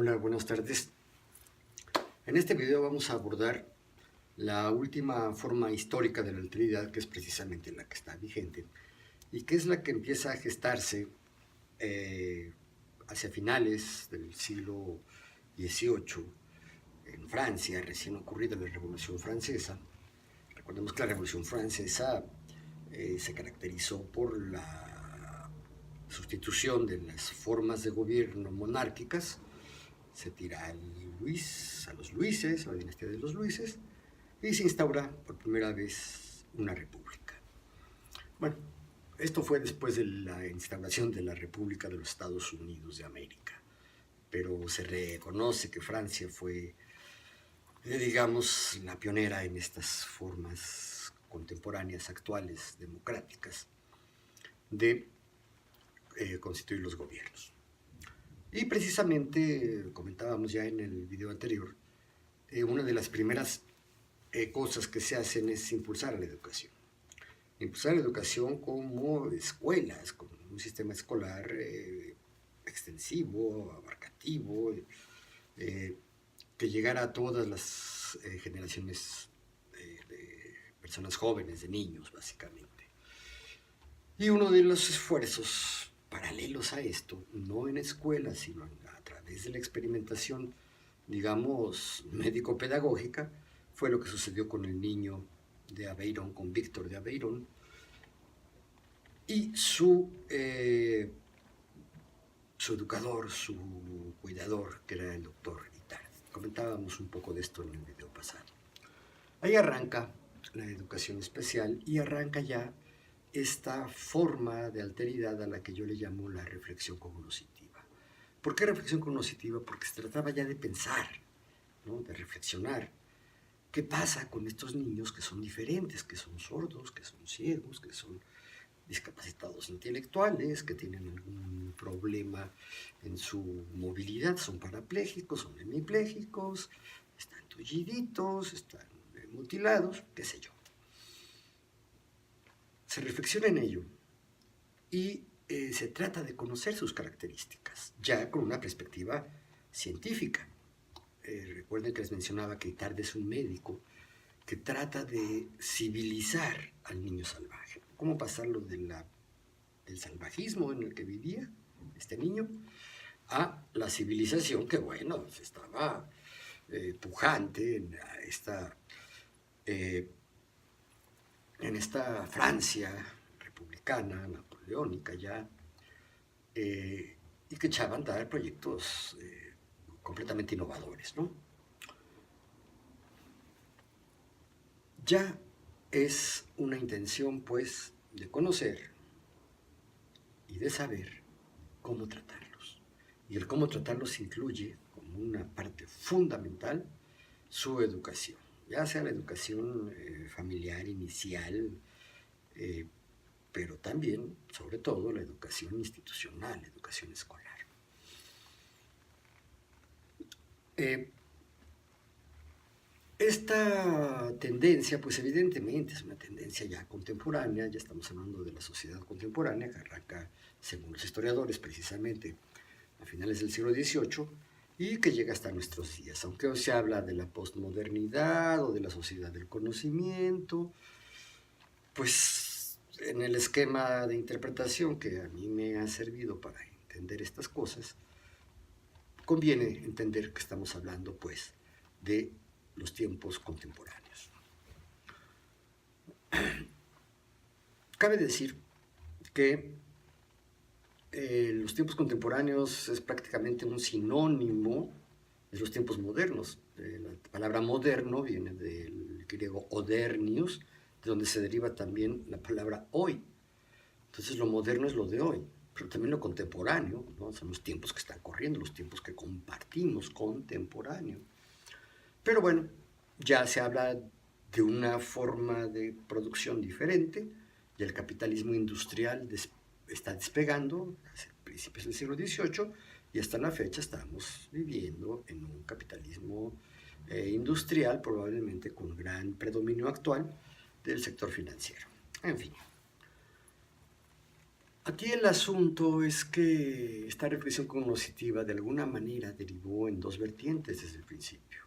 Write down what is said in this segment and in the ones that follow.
Hola, buenas tardes. En este video vamos a abordar la última forma histórica de la alteridad, que es precisamente la que está vigente y que es la que empieza a gestarse hacia finales del siglo XVIII en Francia, recién ocurrida la Revolución Francesa. Recordemos que la Revolución Francesa se caracterizó por la sustitución de las formas de gobierno monárquicas. Se tira a los Luises, a la dinastía de los Luises, y se instaura por primera vez una república. Bueno, esto fue después de la instauración de la República de los Estados Unidos de América, pero se reconoce que Francia fue, digamos, la pionera en estas formas contemporáneas, actuales, democráticas, de constituir los gobiernos. Y precisamente, comentábamos ya en el video anterior, una de las primeras cosas que se hacen es impulsar a la educación. Impulsar la educación como escuelas, con un sistema escolar extensivo, abarcativo, que llegara a todas las generaciones de personas jóvenes, de niños, básicamente. Y uno de los esfuerzos paralelos a esto, no en escuelas, sino a través de la experimentación, digamos, médico-pedagógica, fue lo que sucedió con el niño de Aveyron, con Víctor de Aveyron, y su educador, su cuidador, que era el doctor Itard. Comentábamos un poco de esto en el video pasado. Ahí arranca la educación especial y arranca ya esta forma de alteridad a la que yo le llamo la reflexión cognoscitiva. ¿Por qué reflexión cognoscitiva? Porque se trataba ya de pensar, ¿no? De reflexionar. ¿Qué pasa con estos niños que son diferentes, que son sordos, que son ciegos, que son discapacitados intelectuales, que tienen algún problema en su movilidad, son parapléjicos, son hemipléjicos, están tulliditos, están mutilados, qué sé yo? Se reflexiona en ello y se trata de conocer sus características, ya con una perspectiva científica. Recuerden que les mencionaba que Itard es un médico que trata de civilizar al niño salvaje. ¿Cómo pasarlo del salvajismo en el que vivía este niño a la civilización que, bueno, estaba pujante en esta Francia republicana, napoleónica ya, y que echaban a andar proyectos completamente innovadores, ¿no? Ya es una intención, pues, de conocer y de saber cómo tratarlos. Y el cómo tratarlos incluye, como una parte fundamental, su educación. Ya sea la educación familiar inicial, pero también, sobre todo, la educación institucional, la educación escolar. Esta tendencia, pues evidentemente es una tendencia ya contemporánea, ya estamos hablando de la sociedad contemporánea, que arranca, según los historiadores, precisamente a finales del siglo XVIII, y que llega hasta nuestros días. Aunque hoy se habla de la posmodernidad o de la sociedad del conocimiento, pues en el esquema de interpretación que a mí me ha servido para entender estas cosas, conviene entender que estamos hablando, pues, de los tiempos contemporáneos. Cabe decir que los tiempos contemporáneos es prácticamente un sinónimo de los tiempos modernos. La palabra moderno viene del griego odernius, de donde se deriva también la palabra hoy. Entonces lo moderno es lo de hoy, pero también lo contemporáneo, ¿no? Son los tiempos que están corriendo, los tiempos que compartimos, contemporáneo. Pero bueno, ya se habla de una forma de producción diferente, y el capitalismo industrial está despegando hacia principios del siglo XVIII, y hasta la fecha estamos viviendo en un capitalismo industrial, probablemente con gran predominio actual del sector financiero. En fin. Aquí el asunto es que esta reflexión cognitiva de alguna manera derivó en dos vertientes desde el principio.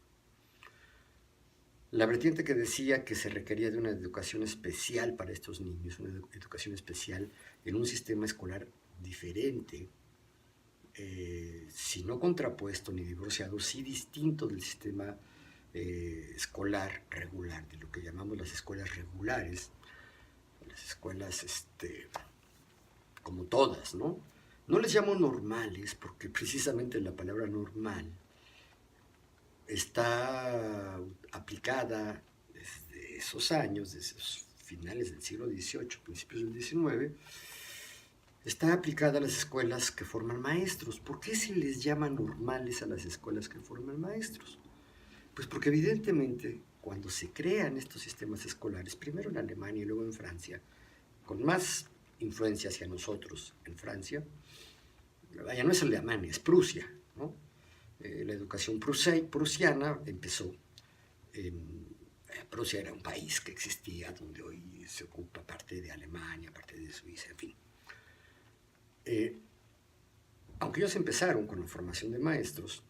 La vertiente que decía que se requería de una educación especial para estos niños, una educación especial en un sistema escolar diferente, si no contrapuesto ni divorciado, sí distinto del sistema escolar regular, de lo que llamamos las escuelas regulares, las escuelas como todas, ¿no? No les llamo normales porque precisamente la palabra normal está aplicada desde esos años, desde esos finales del siglo XVIII, principios del XIX, está aplicada a las escuelas que forman maestros. ¿Por qué se les llama normales a las escuelas que forman maestros? Pues porque evidentemente cuando se crean estos sistemas escolares, primero en Alemania y luego en Francia, con más influencia hacia nosotros en Francia, ya no es Alemania, es Prusia, ¿no? La educación prusiana empezó Prusia era un país que existía donde hoy se ocupa parte de Alemania, parte de Suiza, en fin. Aunque ellos empezaron con la formación de maestros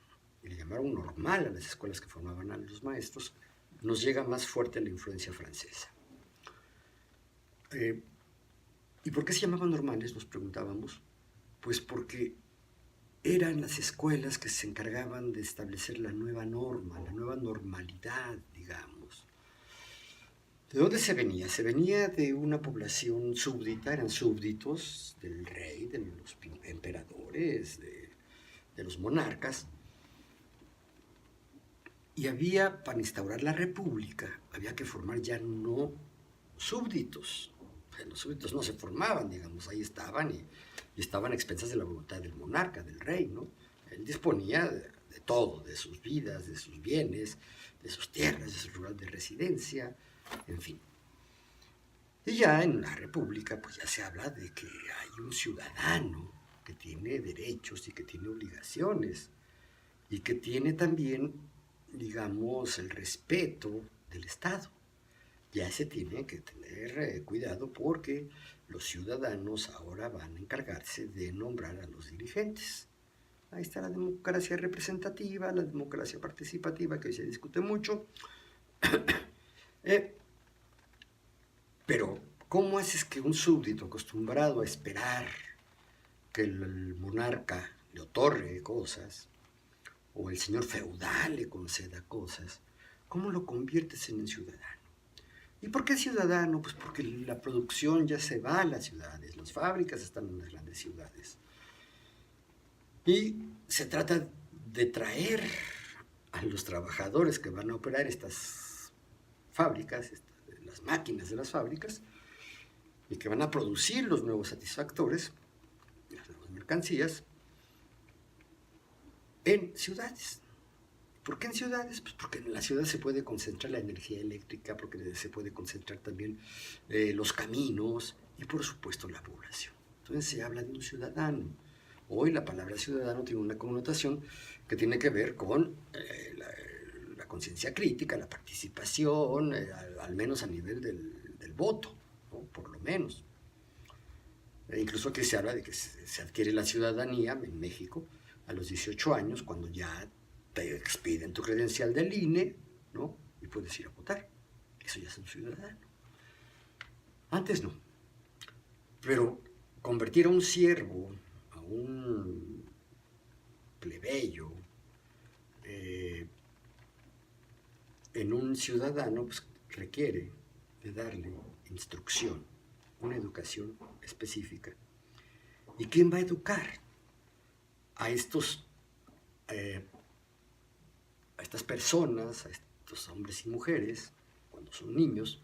y le llamaron normal a las escuelas que formaban a los maestros, nos llega más fuerte la influencia francesa. ¿Y por qué se llamaban normales? Nos preguntábamos. Pues porque eran las escuelas que se encargaban de establecer la nueva norma, la nueva normalidad, digamos. ¿De dónde se venía? Se venía de una población súbdita, eran súbditos del rey, de los emperadores, de los monarcas. Y había, para instaurar la república, había que formar ya no súbditos. O sea, los súbditos no se formaban, digamos, ahí estaban y estaban a expensas de la voluntad del monarca, del rey, ¿no? Él disponía de todo, de sus vidas, de sus bienes, de sus tierras, de su lugar de residencia, en fin. Y ya en la república, pues ya se habla de que hay un ciudadano que tiene derechos y que tiene obligaciones y que tiene también, digamos, el respeto del Estado. Ya se tiene que tener cuidado porque los ciudadanos ahora van a encargarse de nombrar a los dirigentes. Ahí está la democracia representativa, la democracia participativa, que hoy se discute mucho. Pero, ¿cómo haces que un súbdito acostumbrado a esperar que el monarca le otorgue cosas, o el señor feudal le conceda cosas, cómo lo conviertes en un ciudadano? ¿Y por qué ciudadano? Pues porque la producción ya se va a las ciudades, las fábricas están en las grandes ciudades. Y se trata de traer a los trabajadores que van a operar estas fábricas, las máquinas de las fábricas, y que van a producir los nuevos satisfactores, las nuevas mercancías, en ciudades. ¿Por qué en ciudades? Pues porque en la ciudad se puede concentrar la energía eléctrica, porque se puede concentrar también los caminos y por supuesto la población. Entonces se habla de un ciudadano. Hoy la palabra ciudadano tiene una connotación que tiene que ver con la conciencia crítica, la participación, al menos a nivel del voto, ¿no? Por lo menos. Incluso aquí se habla de que se adquiere la ciudadanía en México a los 18 años, cuando ya te expiden tu credencial del INE, ¿no? Y puedes ir a votar. Eso ya es un ciudadano. Antes no. Pero convertir a un siervo, a un plebeyo, en un ciudadano, pues requiere de darle instrucción, una educación específica. ¿Y quién va a educar a estas personas, a estos hombres y mujeres, cuando son niños,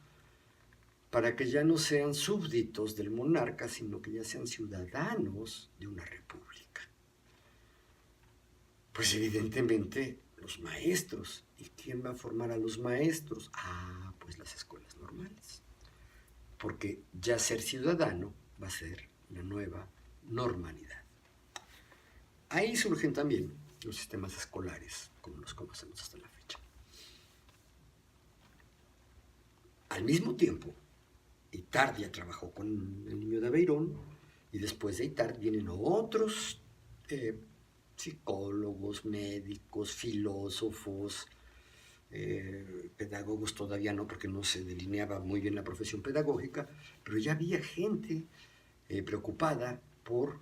para que ya no sean súbditos del monarca, sino que ya sean ciudadanos de una república? Pues evidentemente los maestros. ¿Y quién va a formar a los maestros? Pues las escuelas normales. Porque ya ser ciudadano va a ser la nueva normalidad. Ahí surgen también los sistemas escolares, como los conocemos hasta la fecha. Al mismo tiempo, y Tardia trabajó con el niño de Aveirón, Y después de ITAR vienen otros psicólogos, médicos, filósofos, pedagogos todavía no, porque no se delineaba muy bien la profesión pedagógica, pero ya había gente preocupada por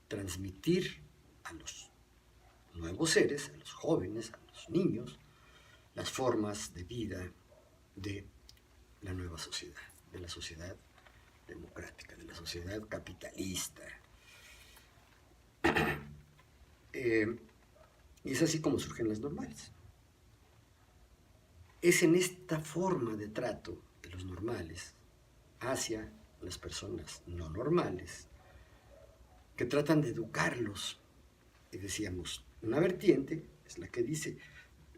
transmitir a los nuevos seres, a los jóvenes, a los niños, las formas de vida de la nueva sociedad, de la sociedad democrática, de la sociedad capitalista. Y es así como surgen las normales. Es en esta forma de trato de los normales hacia las personas no normales que tratan de educarlos. Y decíamos, una vertiente es la que dice,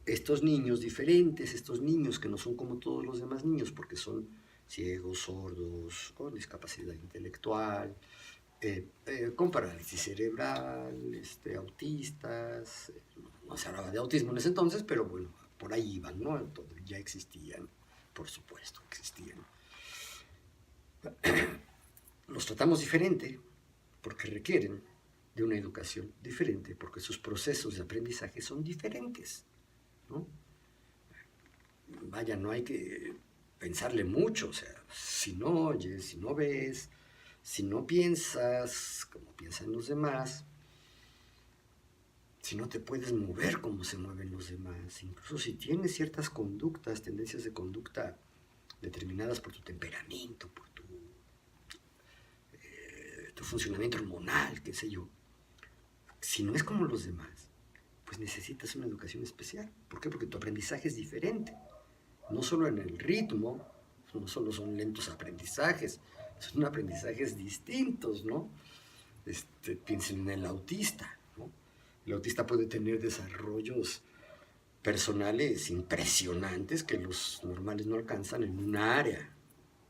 estos niños diferentes, estos niños que no son como todos los demás niños, porque son ciegos, sordos, con discapacidad intelectual, con parálisis cerebral, autistas, no se hablaba de autismo en ese entonces, pero bueno, por ahí iban, ¿no? Entonces, ya existían, por supuesto, existían. Los tratamos diferente porque requieren de una educación diferente, porque sus procesos de aprendizaje son diferentes, ¿no? Vaya, no hay que pensarle mucho, o sea, si no oyes, si no ves, si no piensas como piensan los demás, si no te puedes mover como se mueven los demás, incluso si tienes ciertas conductas, tendencias de conducta determinadas por tu temperamento, por tu funcionamiento hormonal, qué sé yo, si no es como los demás, pues necesitas una educación especial. ¿Por qué? Porque tu aprendizaje es diferente. No solo en el ritmo, no solo son lentos aprendizajes, son aprendizajes distintos, ¿no? Piensen en el autista, ¿no? El autista puede tener desarrollos personales impresionantes que los normales no alcanzan en una área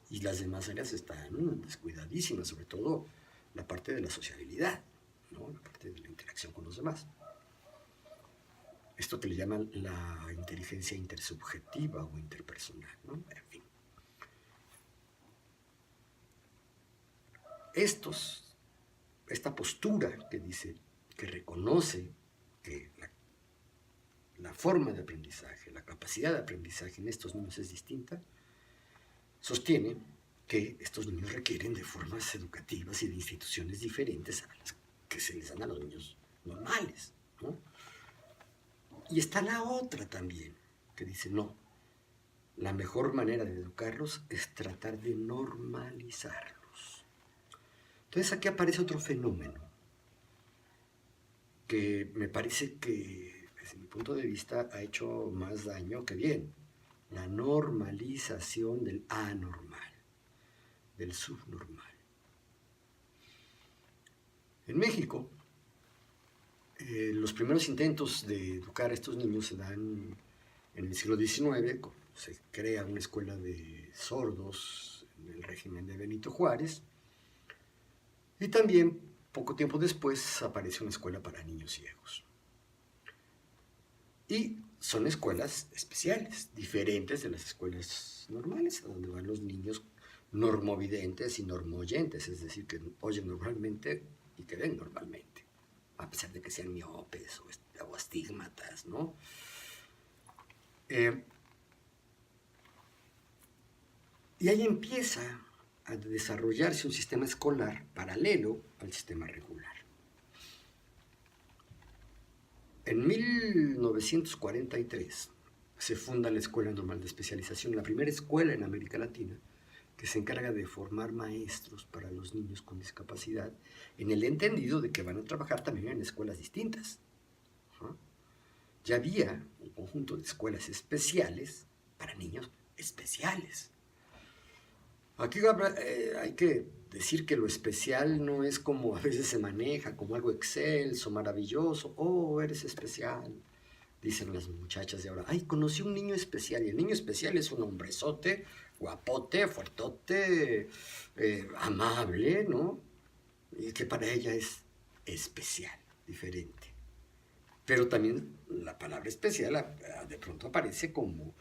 y las demás áreas están descuidadísimas, sobre todo la parte de la sociabilidad, ¿no? La parte de la interacción con los demás. Esto que le llaman la inteligencia intersubjetiva o interpersonal, ¿no? En fin. Esta postura que dice, que reconoce que la forma de aprendizaje, la capacidad de aprendizaje en estos niños es distinta, sostiene que estos niños requieren de formas educativas y de instituciones diferentes a las que se les dan a los niños normales, ¿no? Y está la otra también, que dice, no, la mejor manera de educarlos es tratar de normalizarlos. Entonces aquí aparece otro fenómeno que me parece que, desde mi punto de vista, ha hecho más daño que bien. La normalización del anormal, del subnormal. En México, los primeros intentos de educar a estos niños se dan en el siglo XIX, se crea una escuela de sordos en el régimen de Benito Juárez, y también, poco tiempo después, aparece una escuela para niños ciegos. Y son escuelas especiales, diferentes de las escuelas normales, a donde van los niños normovidentes y normoyentes, es decir, que oyen normalmente y que ven normalmente, a pesar de que sean miopes o astigmatas, ¿no? Y ahí empieza a desarrollarse un sistema escolar paralelo al sistema regular. En 1943 se funda la Escuela Normal de Especialización, la primera escuela en América Latina que se encarga de formar maestros para los niños con discapacidad, en el entendido de que van a trabajar también en escuelas distintas. Ya había un conjunto de escuelas especiales para niños especiales. Aquí hay que decir que lo especial no es como a veces se maneja, como algo excelso, maravilloso. Oh, eres especial, dicen las muchachas de ahora. Ay, conocí un niño especial, y el niño especial es un hombrezote, guapote, fuertote, amable, ¿no? Y que para ella es especial, diferente. Pero también la palabra especial de pronto aparece como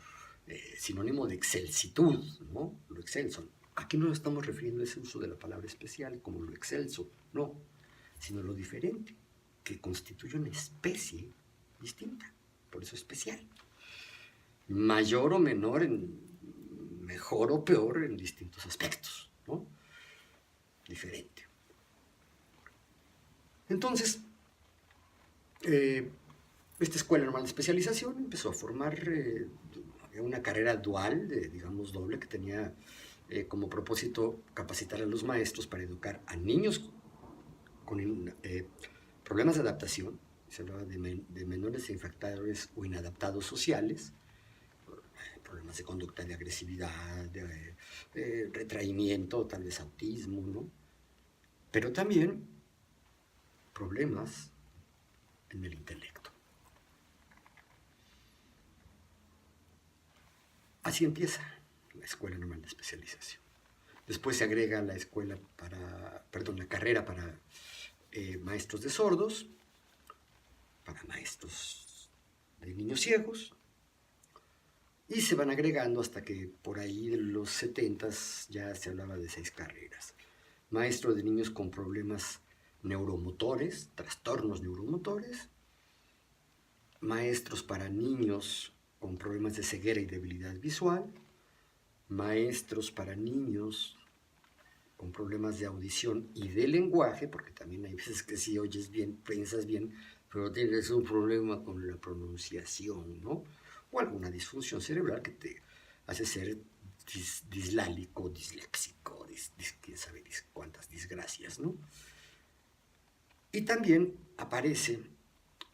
sinónimo de excelsitud, ¿no? Lo excelso. aquí no nos estamos refiriendo a ese uso de la palabra especial como lo excelso, no, sino lo diferente, que constituye una especie distinta, por eso especial. Mayor o menor, mejor o peor en distintos aspectos, ¿no? Diferente. Entonces, esta Escuela Normal de Especialización empezó a formar una carrera dual, digamos doble, que tenía como propósito capacitar a los maestros para educar a niños con problemas de adaptación, se hablaba de menores infractores o inadaptados sociales, problemas de conducta, de agresividad, de retraimiento, tal vez autismo, ¿no? Pero también problemas en el intelecto. Así empieza la Escuela Normal de Especialización. Después se agrega la la carrera para maestros de sordos, para maestros de niños ciegos, y se van agregando hasta que por ahí de los 70s ya se hablaba de 6 carreras. Maestro de niños con problemas neuromotores, trastornos neuromotores, maestros para niños con problemas de ceguera y debilidad visual, maestros para niños con problemas de audición y de lenguaje, porque también hay veces que si oyes bien, piensas bien, pero tienes un problema con la pronunciación, ¿no? O alguna disfunción cerebral que te hace ser dislálico, disléxico, quién sabe cuántas desgracias, ¿no? Y también aparece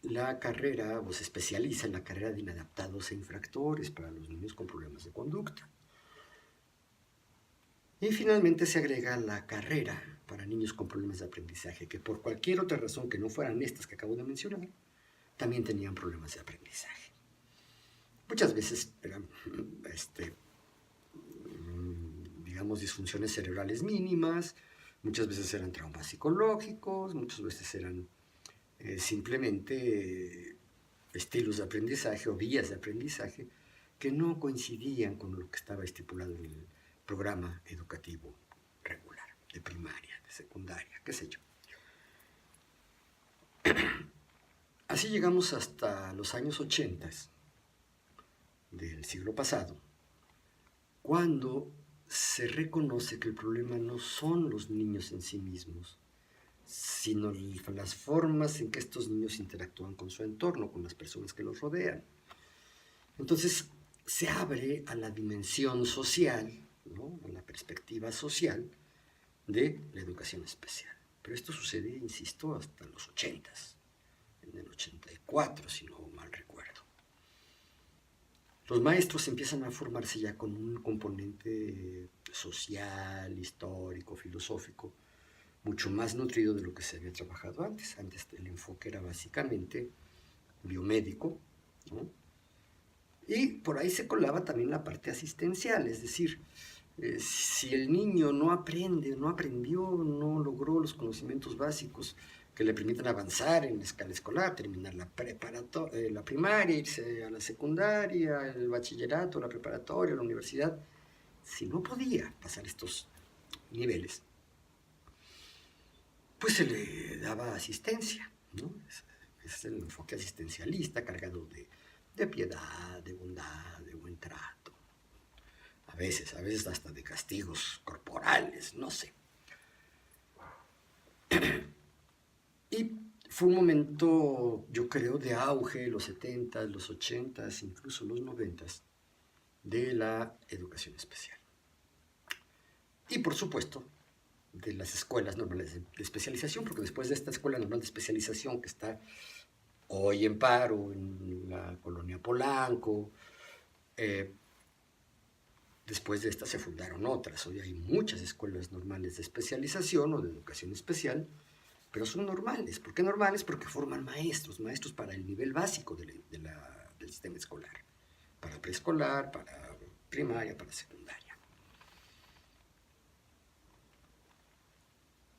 la carrera, o se especializa en la carrera de inadaptados e infractores para los niños con problemas de conducta. Y finalmente se agrega la carrera para niños con problemas de aprendizaje, que por cualquier otra razón que no fueran estas que acabo de mencionar, también tenían problemas de aprendizaje. Muchas veces eran, digamos, disfunciones cerebrales mínimas, muchas veces eran traumas psicológicos, muchas veces eran simplemente estilos de aprendizaje o vías de aprendizaje que no coincidían con lo que estaba estipulado en el programa educativo regular, de primaria, de secundaria, qué sé yo. Así llegamos hasta los años 80 del siglo pasado, cuando se reconoce que el problema no son los niños en sí mismos, sino las formas en que estos niños interactúan con su entorno, con las personas que los rodean. Entonces, se abre a la dimensión social, ¿no? A la perspectiva social de la educación especial. Pero esto sucede, insisto, hasta los 80s, en el 84, si no mal recuerdo. Los maestros empiezan a formarse ya con un componente social, histórico, filosófico, mucho más nutrido de lo que se había trabajado antes. Antes el enfoque era básicamente biomédico, ¿no? Y por ahí se colaba también la parte asistencial, es decir, si el niño no aprende, no aprendió, no logró los conocimientos básicos que le permitan avanzar en la escala escolar, terminar la primaria, irse a la secundaria, el bachillerato, la preparatoria, la universidad, si no podía pasar estos niveles, pues se le daba asistencia, ¿no? Es el enfoque asistencialista cargado de piedad, de bondad, de buen trato. A veces hasta de castigos corporales, no sé. Y fue un momento, yo creo, de auge, los 70s, los 80s, incluso los 90s, de la educación especial. Y por supuesto, de las escuelas normales de especialización, porque después de esta escuela normal de especialización que está hoy en paro en la colonia Polanco, después de esta se fundaron otras. Hoy hay muchas escuelas normales de especialización o de educación especial, pero son normales. ¿Por qué normales? Porque forman maestros para el nivel básico del sistema escolar, para preescolar, para primaria, para secundaria.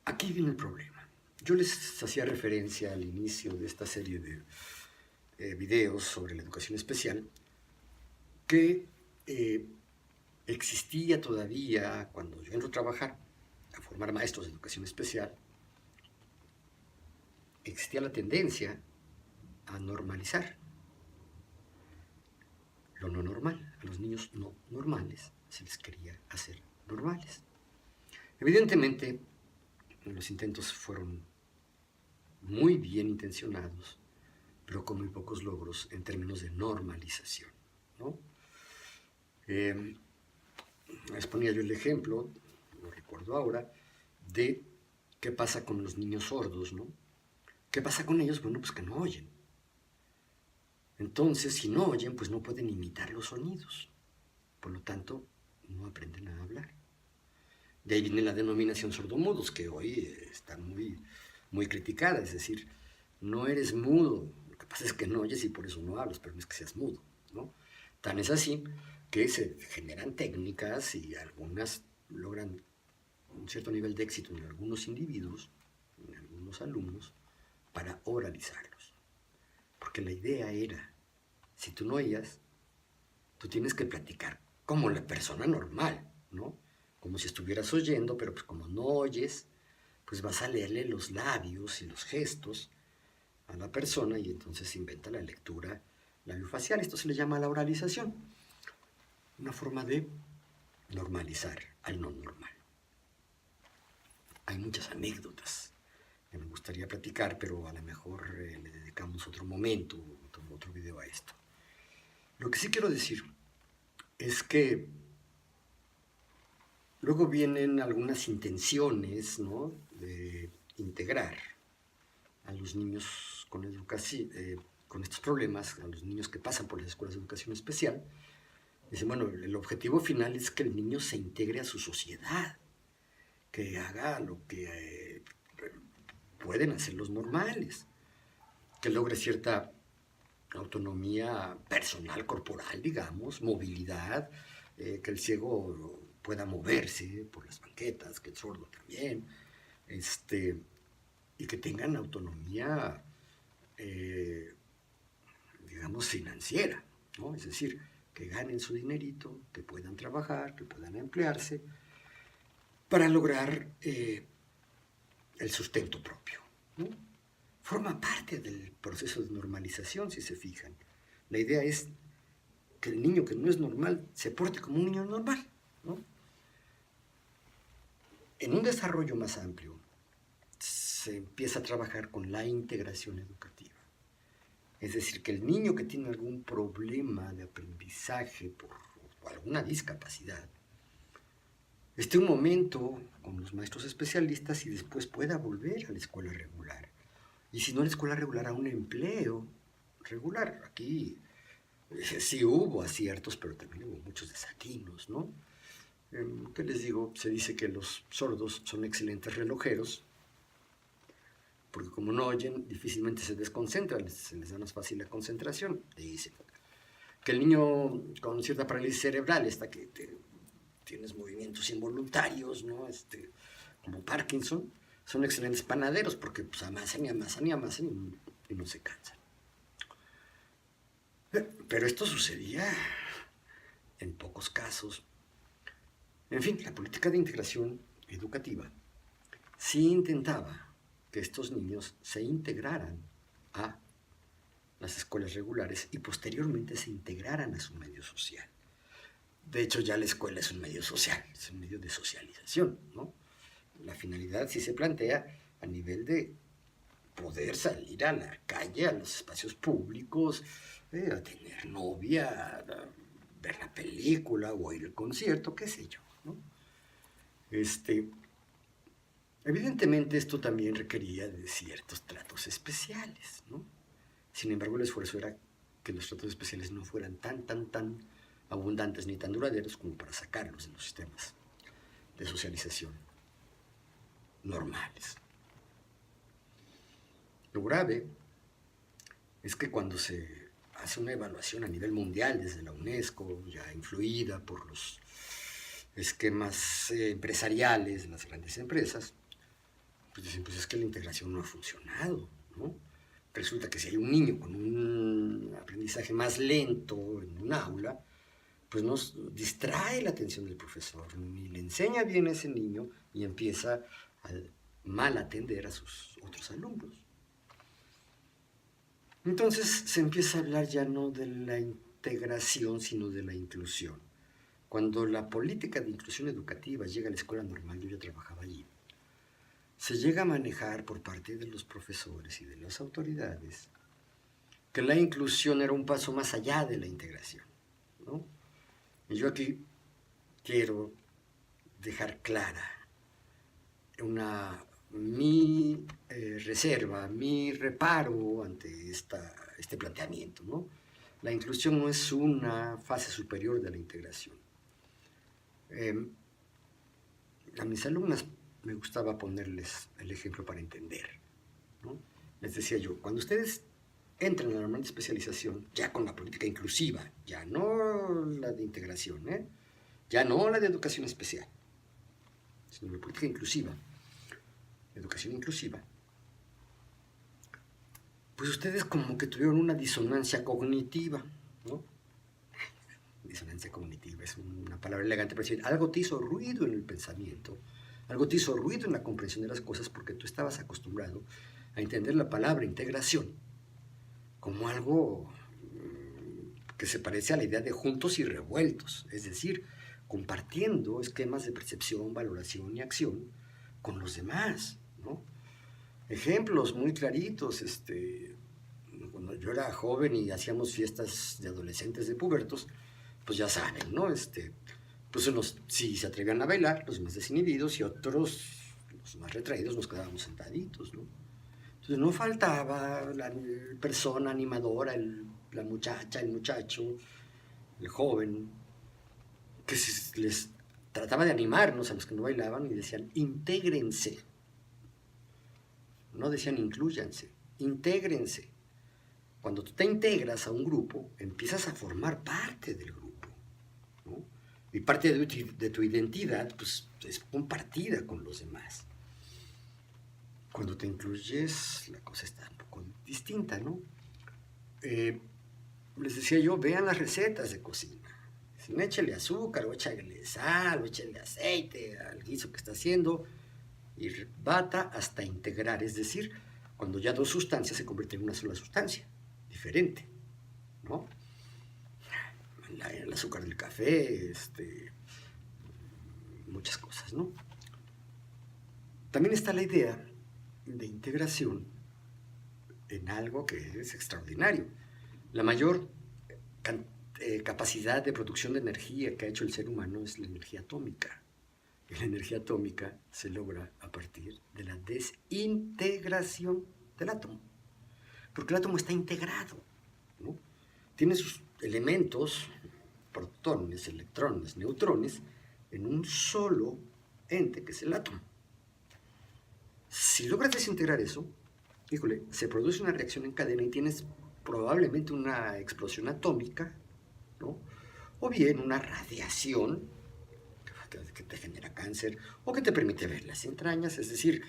Aquí viene el problema. Yo les hacía referencia al inicio de esta serie de videos sobre la educación especial que existía todavía, cuando yo entro a trabajar, a formar maestros de educación especial, existía la tendencia a normalizar lo no normal. A los niños no normales se les quería hacer normales. Evidentemente, los intentos fueron muy bien intencionados, pero con muy pocos logros en términos de normalización, ¿no? Les ponía yo el ejemplo, lo recuerdo ahora, de qué pasa con los niños sordos, ¿no? ¿Qué pasa con ellos? Bueno, pues que no oyen. Entonces, si no oyen, pues no pueden imitar los sonidos. Por lo tanto, no aprenden a hablar. De ahí viene la denominación sordomudos, que hoy está muy criticada, es decir, no eres mudo, lo que pasa es que no oyes y por eso no hablas, pero no es que seas mudo, ¿no? Tan es así que se generan técnicas y algunas logran un cierto nivel de éxito en algunos individuos, en algunos alumnos, para oralizarlos. Porque la idea era, si tú no oías, tú tienes que platicar como la persona normal, ¿no? Como si estuvieras oyendo, pero pues como no oyes, pues vas a leerle los labios y los gestos a la persona y entonces se inventa la lectura labiofacial. Esto se le llama la oralización, una forma de normalizar al no normal. Hay muchas anécdotas que me gustaría platicar, pero a lo mejor le dedicamos otro momento, otro video a esto. Lo que sí quiero decir es que luego vienen algunas intenciones, ¿no?, de integrar a los niños con con estos problemas, a los niños que pasan por las escuelas de educación especial. Dicen, bueno, el objetivo final es que el niño se integre a su sociedad, que haga lo que pueden hacer los normales, que logre cierta autonomía personal, corporal, digamos, movilidad, que el ciego pueda moverse por las banquetas, que el sordo también, y que tengan autonomía, digamos, financiera, ¿no? Es decir, que ganen su dinerito, que puedan trabajar, que puedan emplearse, para lograr el sustento propio, ¿no? Forma parte del proceso de normalización, si se fijan. La idea es que el niño que no es normal se porte como un niño normal, ¿no? En un desarrollo más amplio se empieza a trabajar con la integración educativa. Es decir, que el niño que tiene algún problema de aprendizaje o alguna discapacidad esté un momento con los maestros especialistas y después pueda volver a la escuela regular. Y si no a la escuela regular, a un empleo regular. Aquí sí hubo aciertos, pero también hubo muchos desatinos, ¿no? ¿Qué les digo? Se dice que los sordos son excelentes relojeros, porque como no oyen, difícilmente se desconcentran, se les da más fácil la concentración. Dicen que el niño con cierta parálisis cerebral, que tienes movimientos involuntarios, ¿no? Como Parkinson, son excelentes panaderos, porque pues amasan y amasan y amasan y no se cansan. Pero esto sucedía en pocos casos. En fin, la política de integración educativa sí intentaba que estos niños se integraran a las escuelas regulares y posteriormente se integraran a su medio social. De hecho, ya la escuela es un medio social, es un medio de socialización, ¿no? La finalidad sí se plantea a nivel de poder salir a la calle, a los espacios públicos, a tener novia, a ver la película o ir al concierto, qué sé yo, ¿no? Evidentemente esto también requería de ciertos tratos especiales, ¿no? Sin embargo, el esfuerzo era que los tratos especiales no fueran tan abundantes ni tan duraderos como para sacarlos de los sistemas de socialización normales. Lo grave es que cuando se hace una evaluación a nivel mundial desde la UNESCO, ya influida por los esquemas empresariales de las grandes empresas, pues dicen, pues es que la integración no ha funcionado, ¿no? Resulta que si hay un niño con un aprendizaje más lento en un aula, pues nos distrae la atención del profesor, ni le enseña bien a ese niño y empieza a mal atender a sus otros alumnos. Entonces se empieza a hablar ya no de la integración, sino de la inclusión. Cuando la política de inclusión educativa llega a la escuela normal, yo ya trabajaba allí, se llega a manejar por parte de los profesores y de las autoridades que la inclusión era un paso más allá de la integración, ¿no? Y yo aquí quiero dejar clara mi reserva, mi reparo ante este planteamiento, ¿no? La inclusión no es una fase superior de la integración. A mis alumnas me gustaba ponerles el ejemplo para entender, ¿no? Les decía yo, cuando ustedes entran a la normal de especialización, ya con la política inclusiva, ya no la de integración, ya no la de educación especial, sino la política inclusiva, educación inclusiva, pues ustedes como que tuvieron una disonancia cognitiva, ¿no? Disonancia cognitiva es una palabra elegante para decir, algo te hizo ruido en el pensamiento, algo te hizo ruido en la comprensión de las cosas porque tú estabas acostumbrado a entender la palabra integración como algo que se parece a la idea de juntos y revueltos, es decir, compartiendo esquemas de percepción, valoración y acción con los demás, ¿no? Ejemplos muy claritos, cuando yo era joven y hacíamos fiestas de adolescentes de pubertos, pues ya saben, ¿no? Pues unos sí se atrevían a bailar, los más desinhibidos, y otros, los más retraídos, nos quedábamos sentaditos, ¿no? Entonces no faltaba la persona animadora, la muchacha, el muchacho, el joven, que les trataba de animarnos a los que no bailaban y decían, intégrense. No decían inclúyanse, intégrense. Cuando tú te integras a un grupo, empiezas a formar parte del grupo, ¿no? Y parte de tu identidad pues, es compartida con los demás. Cuando te incluyes, la cosa está un poco distinta, ¿no? Les decía yo, vean las recetas de cocina. Dicen, échale azúcar, o échale sal, o échale aceite al guiso que está haciendo, y bata hasta integrar, es decir, cuando ya dos sustancias se convierten en una sola sustancia, diferente, ¿no? El azúcar del café, muchas cosas, ¿no? También está la idea de integración en algo que es extraordinario. La mayor capacidad de producción de energía que ha hecho el ser humano es la energía atómica. Y la energía atómica se logra a partir de la desintegración del átomo. Porque el átomo está integrado, ¿no? Tiene sus elementos, protones, electrones, neutrones, en un solo ente que es el átomo. Si logras desintegrar eso, híjole, se produce una reacción en cadena y tienes probablemente una explosión atómica, ¿no? O bien una radiación que te genera cáncer o que te permite ver las entrañas, es decir,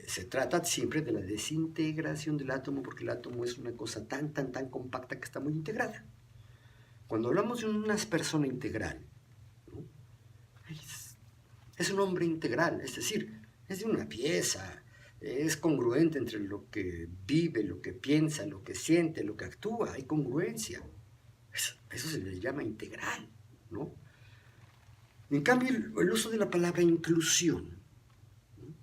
se trata siempre de la desintegración del átomo porque el átomo es una cosa tan compacta que está muy integrada. Cuando hablamos de una persona integral, ¿no? Es un hombre integral, es decir, es de una pieza, es congruente entre lo que vive, lo que piensa, lo que siente, lo que actúa, hay congruencia. Eso se le llama integral, ¿no? En cambio, el uso de la palabra inclusión, ¿no?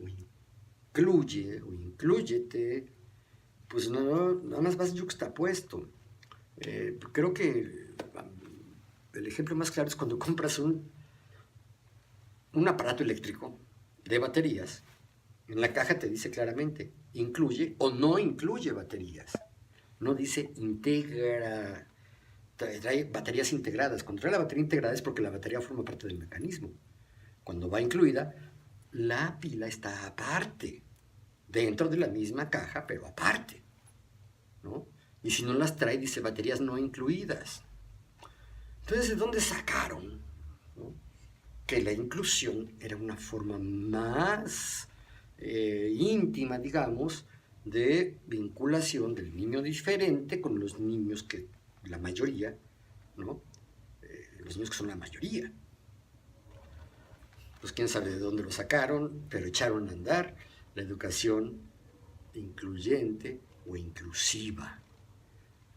O incluye, o inclúyete, pues nada más vas yuxtapuesto. Creo que el ejemplo más claro es cuando compras un aparato eléctrico de baterías. En la caja te dice claramente, incluye o no incluye baterías. No dice integra, trae baterías integradas. Cuando trae la batería integrada es porque la batería forma parte del mecanismo. Cuando va incluida, la pila está aparte, dentro de la misma caja, pero aparte, ¿no? Y si no las trae, dice baterías no incluidas. Entonces, ¿de dónde sacaron, ¿no?, que la inclusión era una forma más íntima, digamos, de vinculación del niño diferente con los niños que la mayoría, ¿no?, los niños que son la mayoría. Pues quién sabe de dónde lo sacaron, pero echaron a andar la educación incluyente o inclusiva.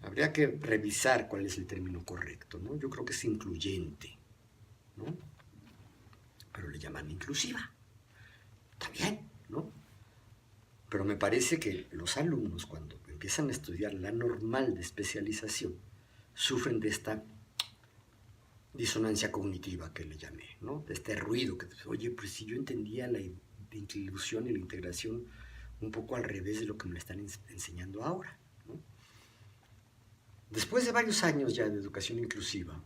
Habría que revisar cuál es el término correcto, ¿no? Yo creo que es incluyente, ¿no? Pero le llaman inclusiva. Está bien, ¿no? Pero me parece que los alumnos, cuando empiezan a estudiar la normal de especialización, sufren de esta disonancia cognitiva que le llamé, ¿no? De este ruido que, oye, pues si yo entendía la inclusión y la integración un poco al revés de lo que me están enseñando ahora, ¿no? Después de varios años ya de educación inclusiva,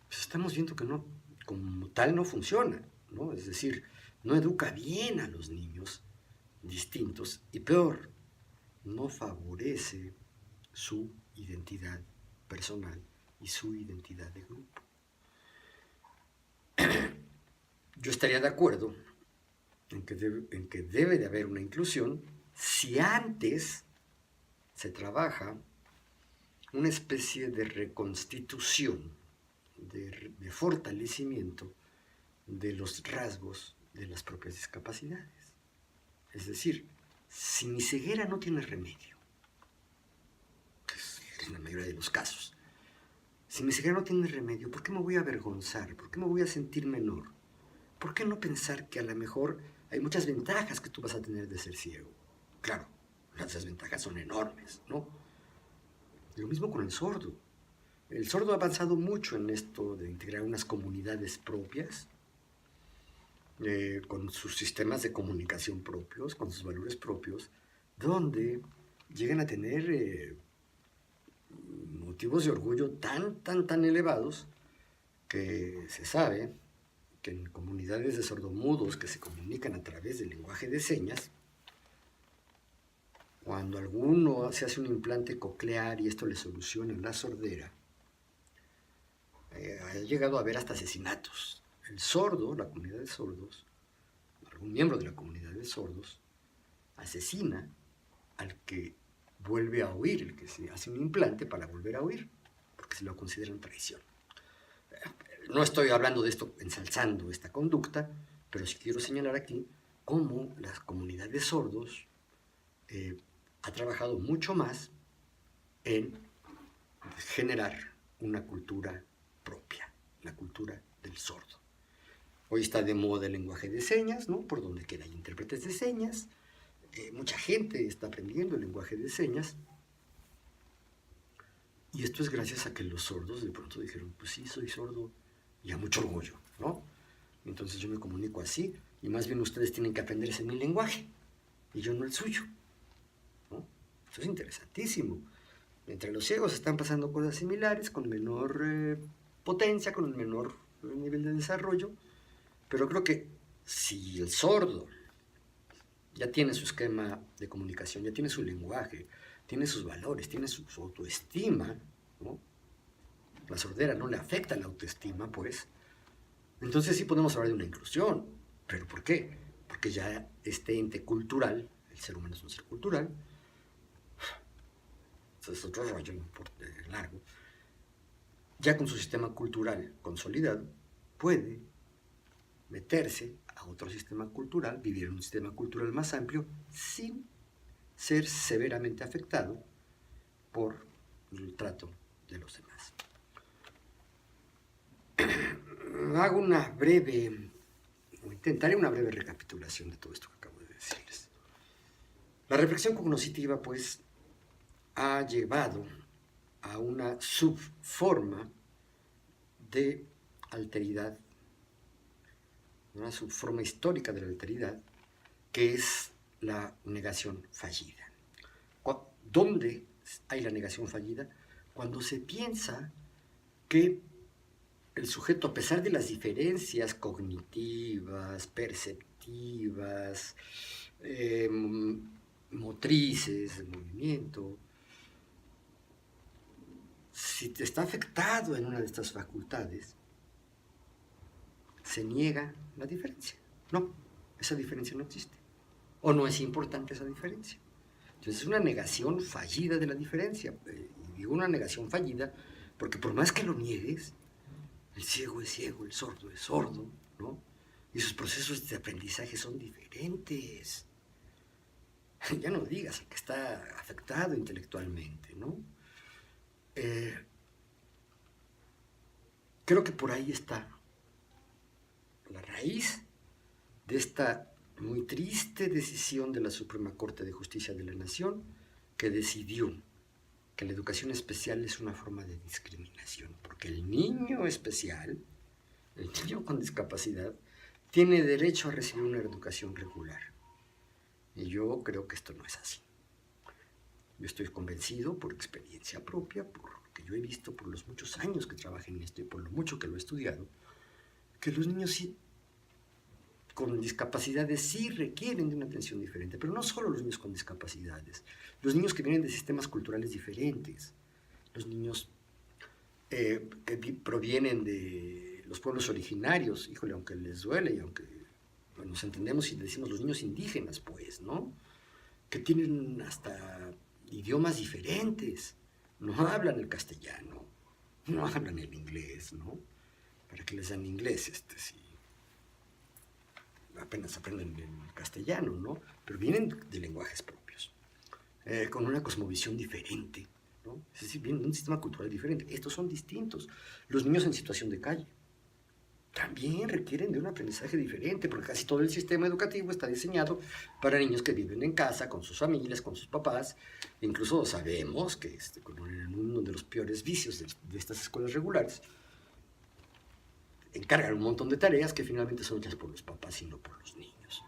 pues estamos viendo que no, como tal no funciona, ¿no? Es decir, no educa bien a los niños distintos y peor, no favorece su identidad personal y su identidad de grupo. Yo estaría de acuerdo en que debe de haber una inclusión si antes se trabaja una especie de reconstitución, de fortalecimiento de los rasgos de las propias discapacidades. Es decir, si mi ceguera no tiene remedio, que es la mayoría de los casos, si mi ceguera no tiene remedio, ¿por qué me voy a avergonzar? ¿Por qué me voy a sentir menor? ¿Por qué no pensar que a lo mejor hay muchas ventajas que tú vas a tener de ser ciego? Claro, las desventajas son enormes, ¿no? Y lo mismo con el sordo. El sordo ha avanzado mucho en esto de integrar unas comunidades propias, con sus sistemas de comunicación propios, con sus valores propios, donde llegan a tener motivos de orgullo tan elevados que se sabe que en comunidades de sordomudos que se comunican a través del lenguaje de señas, cuando alguno se hace un implante coclear y esto le soluciona la sordera, ha llegado a haber hasta asesinatos. El sordo, la comunidad de sordos, algún miembro de la comunidad de sordos, asesina al que vuelve a oír, el que se hace un implante para volver a oír, porque se lo consideran traición. No estoy hablando de esto, ensalzando esta conducta, pero sí quiero señalar aquí cómo la comunidad de sordos ha trabajado mucho más en generar una cultura propia, la cultura del sordo. Hoy está de moda el lenguaje de señas, ¿no? Por donde quiera hay intérpretes de señas. Mucha gente está aprendiendo el lenguaje de señas. Y esto es gracias a que los sordos de pronto dijeron, pues sí, soy sordo, y a mucho orgullo, ¿no? Entonces yo me comunico así, y más bien ustedes tienen que aprenderse mi lenguaje, y yo no el suyo, ¿no? Eso es interesantísimo. Entre los ciegos están pasando cosas similares, con menor potencia, con menor nivel de desarrollo, pero creo que si el sordo ya tiene su esquema de comunicación, ya tiene su lenguaje, tiene sus valores, tiene su autoestima, ¿no? La sordera no le afecta la autoestima, pues, entonces sí podemos hablar de una inclusión. ¿Pero por qué? Porque ya este ente cultural, el ser humano es un ser cultural, eso es otro rollo largo, ya con su sistema cultural consolidado, puede meterse a otro sistema cultural, vivir en un sistema cultural más amplio, sin ser severamente afectado por el trato de los demás. Intentaré una breve recapitulación de todo esto que acabo de decirles. La reflexión cognoscitiva, pues, ha llevado a una subforma de alteridad, una subforma histórica de la alteridad, que es la negación fallida. ¿Dónde hay la negación fallida? Cuando se piensa que el sujeto, a pesar de las diferencias cognitivas, perceptivas, motrices, de movimiento, si está afectado en una de estas facultades, se niega la diferencia. No, esa diferencia no existe. O no es importante esa diferencia. Entonces es una negación fallida de la diferencia. Y digo una negación fallida porque por más que lo niegues, El ciego es ciego, el sordo es sordo, ¿no? Y sus procesos de aprendizaje son diferentes. Ya no digas el que está afectado intelectualmente, ¿no? Eh, Creo que por ahí está la raíz de esta muy triste decisión de la Suprema Corte de Justicia de la Nación, que decidió que la educación especial es una forma de discriminación, porque el niño especial, el niño con discapacidad, tiene derecho a recibir una educación regular. Y yo creo que esto no es así. Yo estoy convencido por experiencia propia, por lo que yo he visto, por los muchos años que trabajé en esto y por lo mucho que lo he estudiado, que los niños con discapacidades sí requieren de una atención diferente, pero no solo los niños con discapacidades, los niños que vienen de sistemas culturales diferentes, los niños que provienen de los pueblos originarios, híjole, aunque les duele y aunque nos entendemos y decimos los niños indígenas, pues, ¿no? Que tienen hasta idiomas diferentes, no hablan el castellano, no hablan el inglés, ¿no? ¿Para qué les dan inglés si apenas aprenden el castellano, ¿no? Pero vienen de lenguajes propios, con una cosmovisión diferente, ¿no? Es decir, vienen de un sistema cultural diferente. Estos son distintos. Los niños en situación de calle también requieren de un aprendizaje diferente, porque casi todo el sistema educativo está diseñado para niños que viven en casa, con sus familias, con sus papás. Incluso sabemos que en uno de los peores vicios de estas escuelas regulares, encargan un montón de tareas que finalmente son hechas por los papás y no por los niños.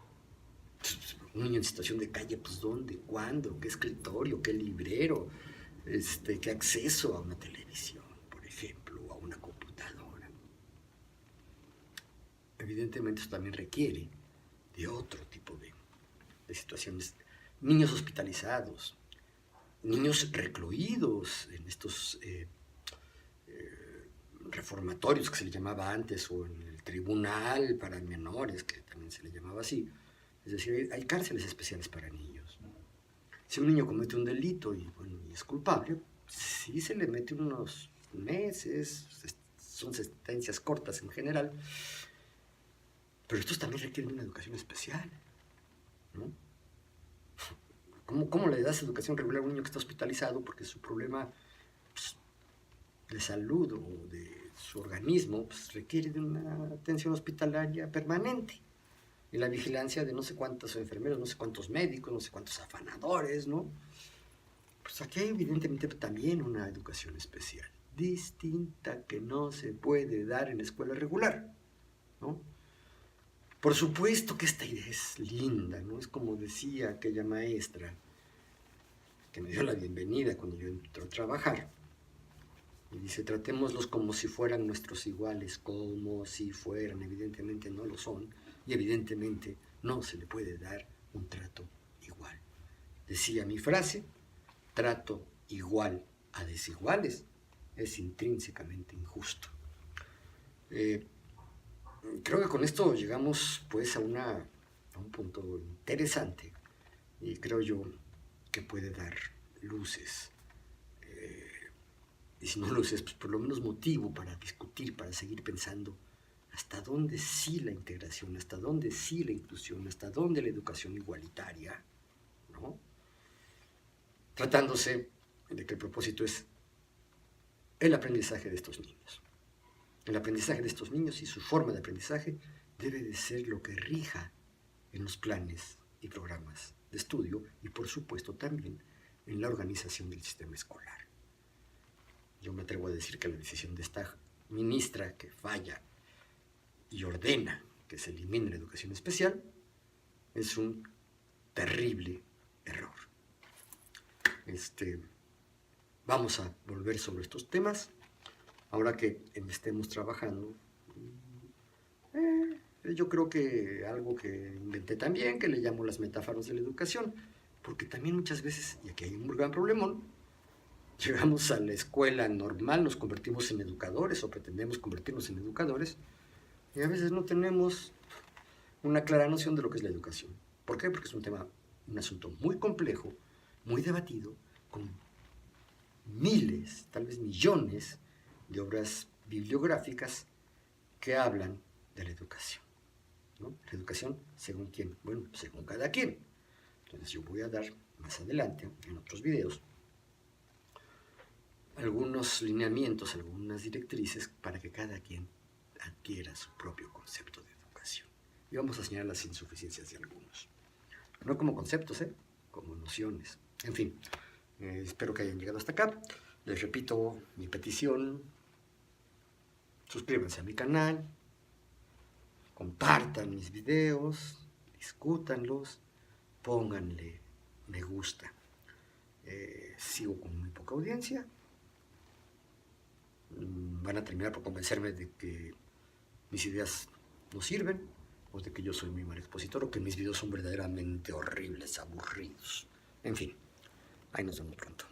Un niño en situación de calle, pues ¿dónde? ¿Cuándo? ¿Qué escritorio? ¿Qué librero? ¿Qué acceso a una televisión, por ejemplo, o a una computadora? Evidentemente eso también requiere de otro tipo de situaciones. Niños hospitalizados, niños recluidos en estos reformatorios que se le llamaba antes, o en el tribunal para menores, que también se le llamaba así. Es decir, hay cárceles especiales para niños. Si un niño comete un delito y es culpable, sí se le mete unos meses, son sentencias cortas en general, pero estos también requieren una educación especial, ¿no? ¿Cómo le das educación regular a un niño que está hospitalizado porque su problema de salud o de su organismo requiere de una atención hospitalaria permanente y la vigilancia de no sé cuántos enfermeros, no sé cuántos médicos, no sé cuántos afanadores, ¿no? Pues aquí hay evidentemente también una educación especial, distinta, que no se puede dar en la escuela regular, ¿no? Por supuesto que esta idea es linda, ¿no? Es como decía aquella maestra que me dio la bienvenida cuando yo entré a trabajar. Y dice, tratémoslos como si fueran nuestros iguales, como si fueran. Evidentemente no lo son, y evidentemente no se le puede dar un trato igual. Decía mi frase, trato igual a desiguales es intrínsecamente injusto. Creo que con esto llegamos pues a un punto interesante, y creo yo que puede dar luces. Y si no luces, pues por lo menos motivo para discutir, para seguir pensando hasta dónde sí la integración, hasta dónde sí la inclusión, hasta dónde la educación igualitaria, ¿no? Tratándose de que el propósito es el aprendizaje de estos niños. El aprendizaje de estos niños y su forma de aprendizaje debe de ser lo que rija en los planes y programas de estudio y por supuesto también en la organización del sistema escolar. Yo me atrevo a decir que la decisión de esta ministra que falla y ordena que se elimine la educación especial es un terrible error. Vamos a volver sobre estos temas ahora que estemos trabajando. Yo creo que algo que inventé también, que le llamo las metáforas de la educación, porque también muchas veces, y aquí hay un gran problemón, llegamos a la escuela normal, nos convertimos en educadores o pretendemos convertirnos en educadores, y a veces no tenemos una clara noción de lo que es la educación. ¿Por qué? Porque es un asunto muy complejo, muy debatido, con miles, tal vez millones de obras bibliográficas que hablan de la educación, ¿no? La educación, ¿según quién? Bueno, según cada quien. Entonces yo voy a dar más adelante, en otros videos, algunos lineamientos, algunas directrices para que cada quien adquiera su propio concepto de educación. Y vamos a señalar las insuficiencias de algunos. No como conceptos, como nociones. En fin, espero que hayan llegado hasta acá. Les repito mi petición. Suscríbanse a mi canal. Compartan mis videos. Discútanlos. Pónganle me gusta. Sigo con muy poca audiencia. Van a terminar por convencerme de que mis ideas no sirven, o de que yo soy muy mal expositor, o que mis videos son verdaderamente horribles, aburridos. En fin, ahí nos vemos pronto.